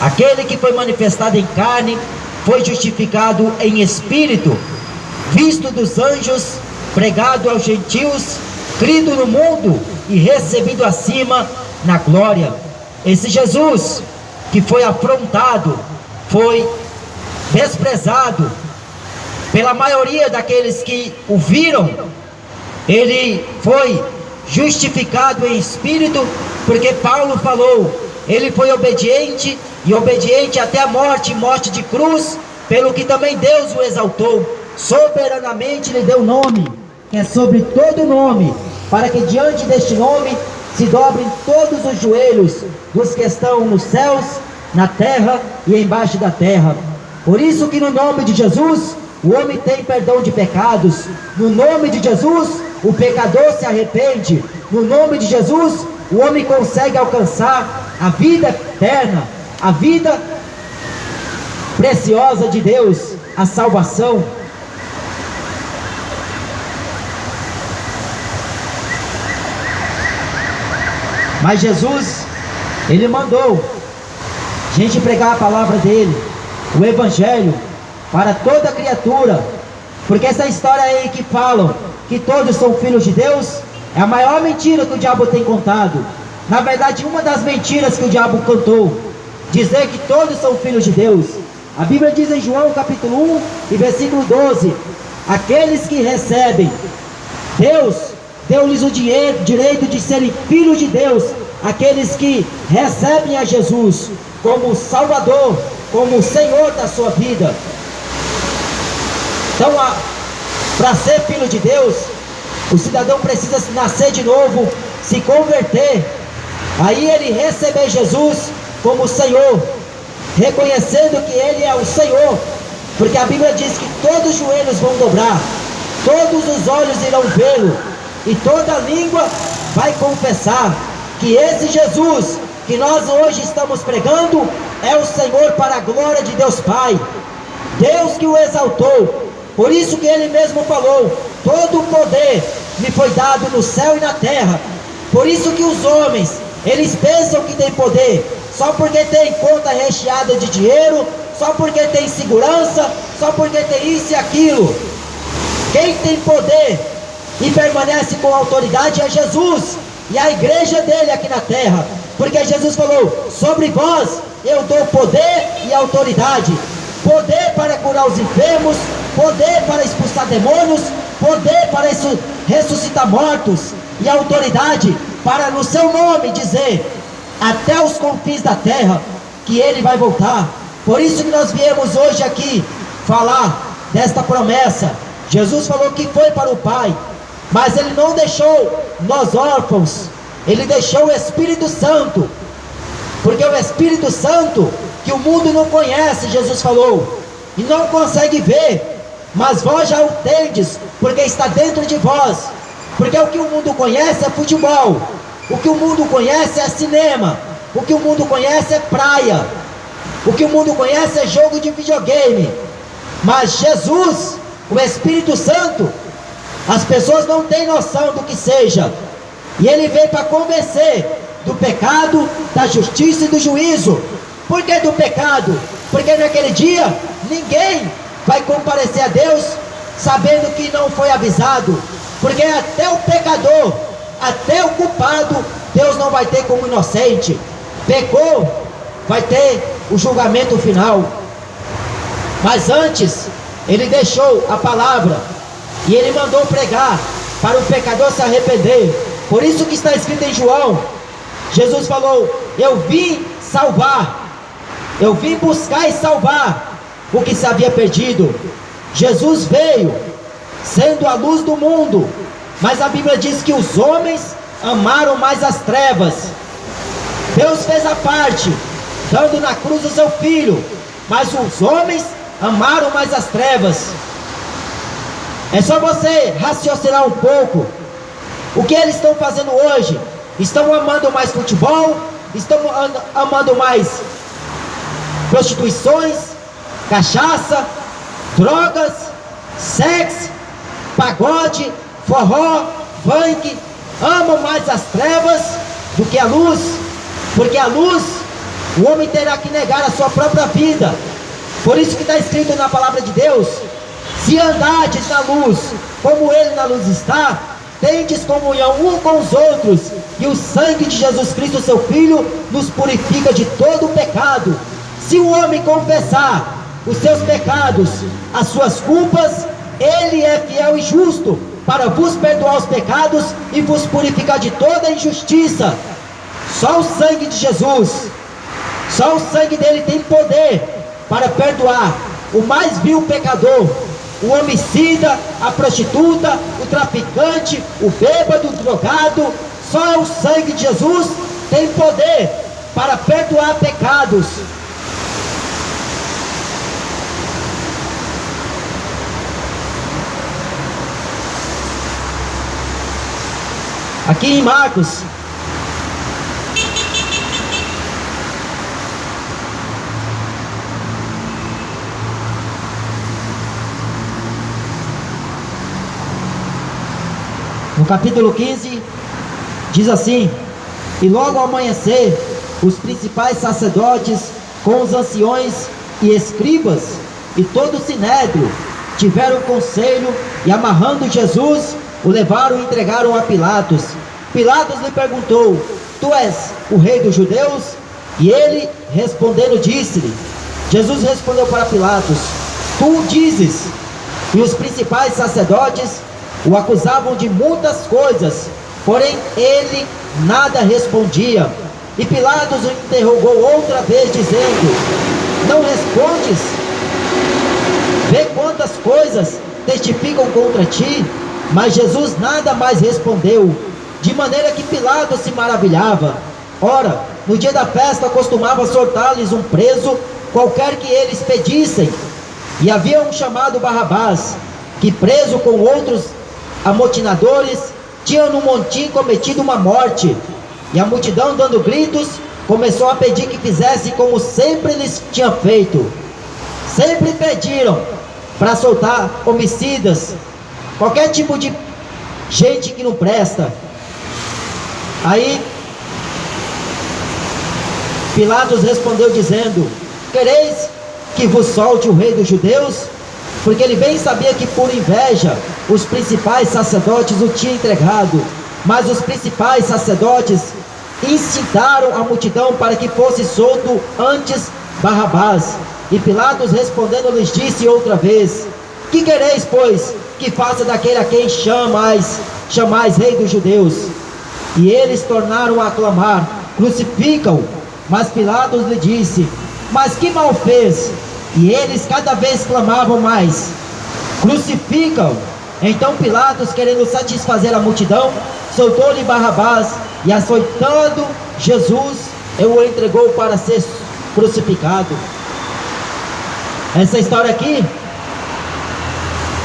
Aquele que foi manifestado em carne, foi justificado em espírito, visto dos anjos, pregado aos gentios, crido no mundo e recebido acima na glória. Esse Jesus que foi afrontado, foi desprezado pela maioria daqueles que o viram, ele foi justificado em espírito, porque Paulo falou, ele foi obediente, e obediente até a morte, morte de cruz, pelo que também Deus o exaltou, soberanamente lhe deu nome, que é sobre todo nome, para que diante deste nome se dobrem todos os joelhos dos que estão nos céus, na terra e embaixo da terra. Por isso que no nome de Jesus, o homem tem perdão de pecados. No nome de Jesus, o pecador se arrepende. No nome de Jesus, o homem consegue alcançar a vida eterna, a vida preciosa de Deus, a salvação. Mas Jesus, ele mandou a gente pregar a palavra dele, o evangelho, para toda criatura, porque essa história aí que falam que todos são filhos de Deus, é a maior mentira que o diabo tem contado. Na verdade, uma das mentiras que o diabo contou, dizer que todos são filhos de Deus. A Bíblia diz em João capítulo 1 e versículo 12, aqueles que recebem Deus, deu-lhes o direito de serem filhos de Deus, aqueles que recebem a Jesus como Salvador, como Senhor da sua vida. Então, para ser filho de Deus, o cidadão precisa nascer de novo, se converter, aí ele receber Jesus como Senhor, reconhecendo que Ele é o Senhor, porque a Bíblia diz que todos os joelhos vão dobrar, todos os olhos irão vê-lo, e toda língua vai confessar que esse Jesus que nós hoje estamos pregando é o Senhor, para a glória de Deus Pai, Deus que o exaltou. Por isso que Ele mesmo falou, todo o poder me foi dado no céu e na terra. Por isso que os homens, eles pensam que tem poder, só porque tem conta recheada de dinheiro, só porque tem segurança, só porque tem isso e aquilo. Quem tem poder e permanece com autoridade é Jesus, e a igreja dele aqui na terra, porque Jesus falou, sobre vós eu dou poder e autoridade, poder para curar os enfermos, poder para expulsar demônios, poder para ressuscitar mortos, e autoridade para no seu nome dizer até os confins da terra que Ele vai voltar. Por isso que nós viemos hoje aqui falar desta promessa. Jesus falou que foi para o Pai, mas Ele não deixou nós órfãos, Ele deixou o Espírito Santo, porque o Espírito Santo que o mundo não conhece, Jesus falou, e não consegue ver, mas vós já o tendes, porque está dentro de vós. Porque o que o mundo conhece é futebol, o que o mundo conhece é cinema, o que o mundo conhece é praia, o que o mundo conhece é jogo de videogame. Mas Jesus, o Espírito Santo, as pessoas não têm noção do que seja, e Ele veio para convencer do pecado, da justiça e do juízo. Por que do pecado? Porque naquele dia ninguém vai comparecer a Deus sabendo que não foi avisado, porque até o pecador, até o culpado, Deus não vai ter como inocente. Pecou, vai ter o julgamento final. Mas antes, Ele deixou a palavra, e Ele mandou pregar para o pecador se arrepender. Por isso que está escrito em João, Jesus falou, eu vim salvar, eu vim buscar e salvar o que se havia perdido. Jesus veio sendo a luz do mundo, mas a Bíblia diz que os homens amaram mais as trevas. Deus fez a parte, dando na cruz o seu Filho, mas os homens amaram mais as trevas. É só você raciocinar um pouco. O que eles estão fazendo hoje? Estão amando mais futebol, estão amando mais prostituições, cachaça, drogas, sexo, pagode, forró, funk. Amam mais as trevas do que a luz, porque a luz O homem terá que negar a sua própria vida. Por isso que está escrito na palavra de Deus: se andardes na luz, como Ele na luz está, tendes comunhão um com os outros, e o sangue de Jesus Cristo, seu Filho, nos purifica de todo o pecado. Se o homem confessar os seus pecados, as suas culpas, Ele é fiel e justo para vos perdoar os pecados e vos purificar de toda injustiça. Só o sangue de Jesus, só o sangue dele tem poder para perdoar o mais vil pecador, o homicida, a prostituta, o traficante, o bêbado, o drogado. Só o sangue de Jesus tem poder para perdoar pecados. Aqui em Marcos, no capítulo 15, diz assim: e logo ao amanhecer, os principais sacerdotes, com os anciões e escribas, e todo o sinédrio, tiveram conselho, e amarrando Jesus, o levaram e entregaram a Pilatos. Pilatos lhe perguntou: tu és o rei dos judeus? E ele, respondendo, disse-lhe. Jesus respondeu para Pilatos: tu o dizes. E os principais sacerdotes o acusavam de muitas coisas, porém ele nada respondia. E Pilatos o interrogou outra vez, dizendo: não respondes? Vê quantas coisas testificam contra ti. Mas Jesus nada mais respondeu, de maneira que Pilatos se maravilhava. Ora, no dia da festa costumava soltar-lhes um preso, qualquer que eles pedissem. E havia um chamado Barrabás, que preso com outros amotinadores, tinha no montim cometido uma morte. E a multidão, dando gritos, começou a pedir que fizesse como sempre lhes tinha feito. Sempre pediram para soltar homicidas, qualquer tipo de gente que não presta. Aí Pilatos respondeu dizendo: quereis que vos solte o rei dos judeus? Porque ele bem sabia que por inveja os principais sacerdotes o tinham entregado. Mas os principais sacerdotes incitaram a multidão para que fosse solto antes Barrabás. E Pilatos respondendo lhes disse outra vez: que quereis, pois, que faça daquele a quem chamais rei dos judeus? E eles tornaram a clamar: crucifica-o. Mas Pilatos lhe disse: mas que mal fez? E eles cada vez clamavam mais: crucifica-o. Então Pilatos, querendo satisfazer a multidão, soltou-lhe Barrabás, e açoitando Jesus, o entregou para ser crucificado. Essa história aqui,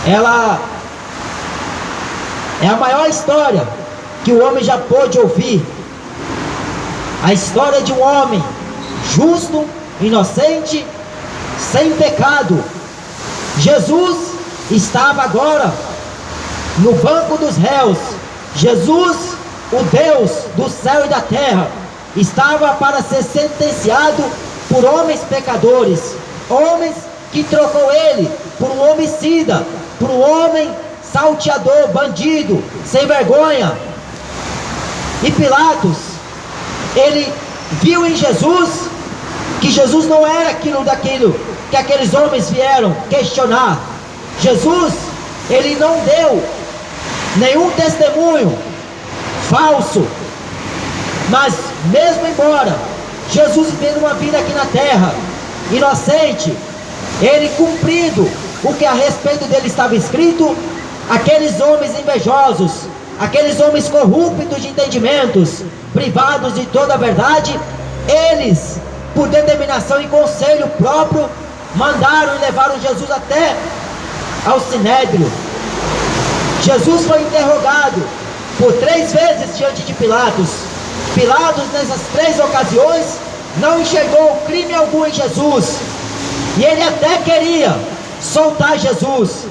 ela é a maior história que o homem já pôde ouvir. A história de um homem justo, inocente, sem pecado. Jesus estava agora no banco dos réus. Jesus, o Deus do céu e da terra, estava para ser sentenciado por homens pecadores, homens que trocou ele por um homicida, por um homem salteador, bandido, sem vergonha. E Pilatos, ele viu em Jesus que Jesus não era daquilo que aqueles homens vieram questionar. Jesus, ele não deu nenhum testemunho falso. Mas mesmo embora Jesus vivendo uma vida aqui na terra, inocente, ele cumprindo o que a respeito dele estava escrito, aqueles homens invejosos, aqueles homens corruptos de entendimentos, privados de toda a verdade, eles, por determinação e conselho próprio, mandaram e levaram Jesus até ao sinédrio. Jesus foi interrogado por 3 vezes diante de Pilatos. Pilatos, nessas 3 ocasiões, não enxergou crime algum em Jesus, e ele até queria soltar Jesus.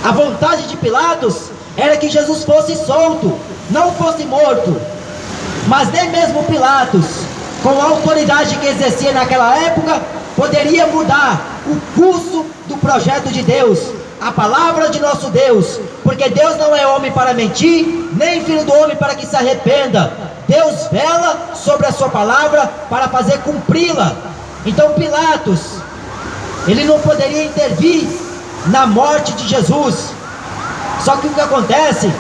A vontade de Pilatos era que Jesus fosse solto, não fosse morto. Mas nem mesmo Pilatos com a autoridade que exercia naquela época, poderia mudar o curso do projeto de Deus, a palavra de nosso Deus, porque Deus não é homem para mentir, nem filho do homem para que se arrependa. Deus vela sobre a sua palavra para fazer cumpri-la. Então Pilatos, ele não poderia intervir na morte de Jesus. Só que o que acontece,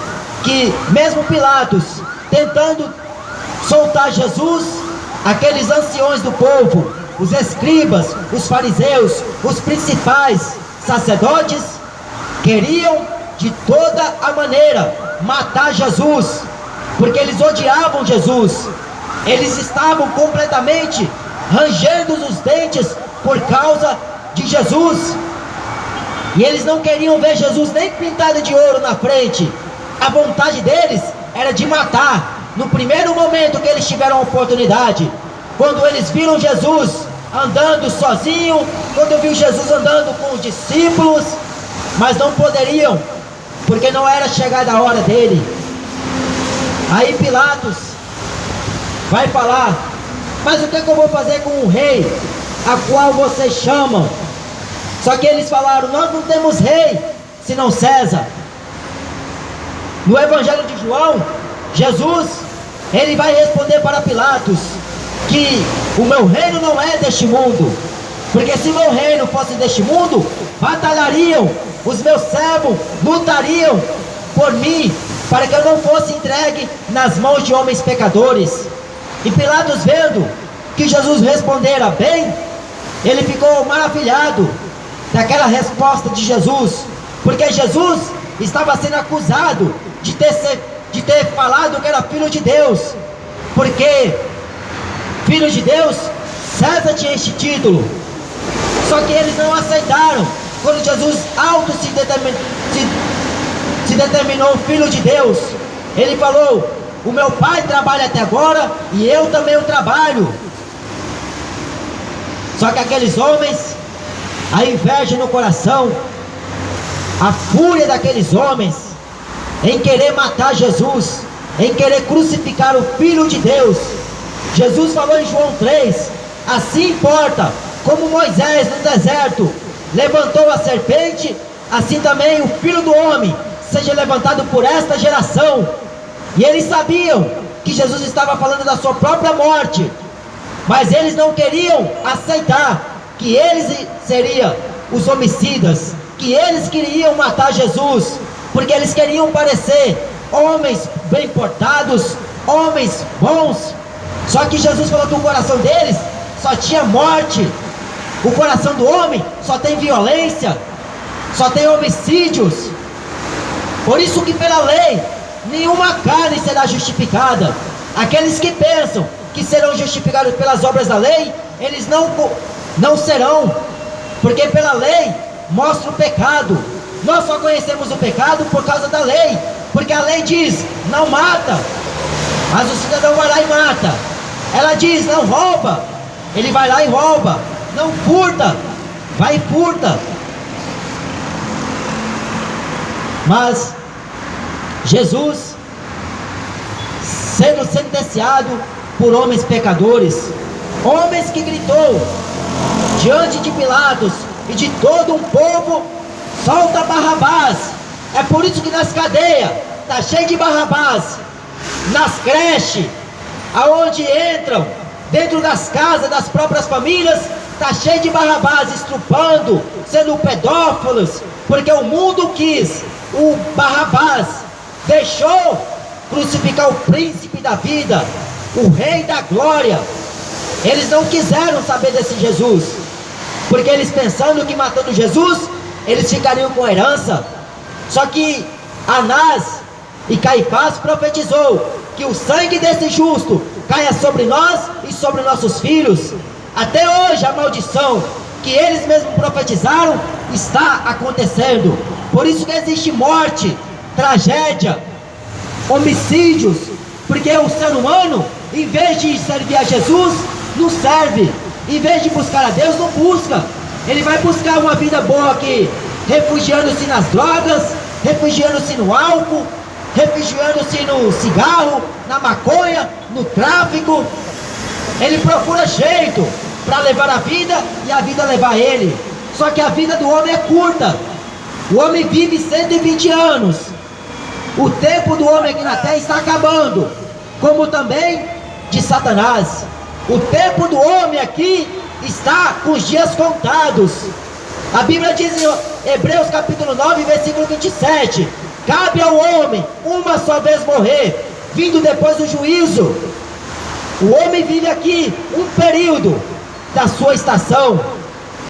que mesmo Pilatos tentando soltar Jesus, aqueles anciões do povo, os escribas, os fariseus, os principais sacerdotes, queriam de toda a maneira matar Jesus, porque eles odiavam Jesus. Eles estavam completamente rangendo os dentes por causa de Jesus, e eles não queriam ver Jesus nem pintado de ouro na frente. A vontade deles era de matar. No primeiro momento que eles tiveram a oportunidade, quando eles viram Jesus andando sozinho, quando viu Jesus andando com os discípulos, mas não poderiam, porque não era chegada a hora dele. Aí Pilatos vai falar: mas o que eu vou fazer com o rei a qual vocês chamam? Só que eles falaram: nós não temos rei senão César. No Evangelho de João, Jesus, ele vai responder para Pilatos que o meu reino não é deste mundo, porque se meu reino fosse deste mundo, batalhariam, os meus servos lutariam por mim, para que eu não fosse entregue nas mãos de homens pecadores. E Pilatos, vendo que Jesus respondera bem, ele ficou maravilhado daquela resposta de Jesus, porque Jesus estava sendo acusado de ter falado que era filho de Deus, porque filho de Deus, César tinha este título. Só que eles não aceitaram. Quando Jesus se determinou filho de Deus, ele falou: o meu pai trabalha até agora e eu também o trabalho. Só que aqueles homens, a inveja no coração, a fúria daqueles homens em querer matar Jesus, em querer crucificar o Filho de Deus. Jesus falou em João 3: assim importa, como Moisés no deserto levantou a serpente, assim também o Filho do Homem seja levantado por esta geração. E eles sabiam que Jesus estava falando da sua própria morte, mas eles não queriam aceitar que eles seriam os homicidas, que eles queriam matar Jesus, porque eles queriam parecer homens bem portados, homens bons. Só que Jesus falou que o coração deles só tinha morte. O coração do homem só tem violência, só tem homicídios. Por isso que pela lei nenhuma carne será justificada. Aqueles que pensam que serão justificados pelas obras da lei, eles não serão, porque pela lei mostra o pecado. Nós só conhecemos o pecado por causa da lei, porque a lei diz: não mata, mas o cidadão vai lá e mata. Ela diz: não rouba, ele vai lá e rouba. Não furta, vai e furta. Mas Jesus, sendo sentenciado por homens pecadores, homens que gritou diante de Pilatos e de todo um povo: solta Barrabás. É por isso que nas cadeias está cheio de Barrabás, nas creches, aonde entram, dentro das casas das próprias famílias, está cheio de Barrabás estrupando, sendo pedófilos, porque o mundo quis. O Barrabás deixou crucificar o príncipe da vida, o rei da glória. Eles não quiseram saber desse Jesus, porque eles pensando que matando Jesus, eles ficariam com herança. Só que Anás e Caifás profetizou que o sangue desse justo caia sobre nós e sobre nossos filhos. Até hoje a maldição que eles mesmos profetizaram está acontecendo. Por isso que existe morte, tragédia, homicídios, porque o ser humano, em vez de servir a Jesus, não serve. Em vez de buscar a Deus, não busca. Ele vai buscar uma vida boa aqui, refugiando-se nas drogas, refugiando-se no álcool, refugiando-se no cigarro, na maconha, no tráfico. Ele procura jeito para levar a vida e a vida levar ele. Só que a vida do homem é curta. O homem vive 120 anos. O tempo do homem aqui na terra está acabando, como também de Satanás. O tempo do homem aqui está com os dias contados. A Bíblia diz em Hebreus capítulo 9, versículo 27: cabe ao homem uma só vez morrer, vindo depois do juízo. O homem vive aqui um período da sua estação,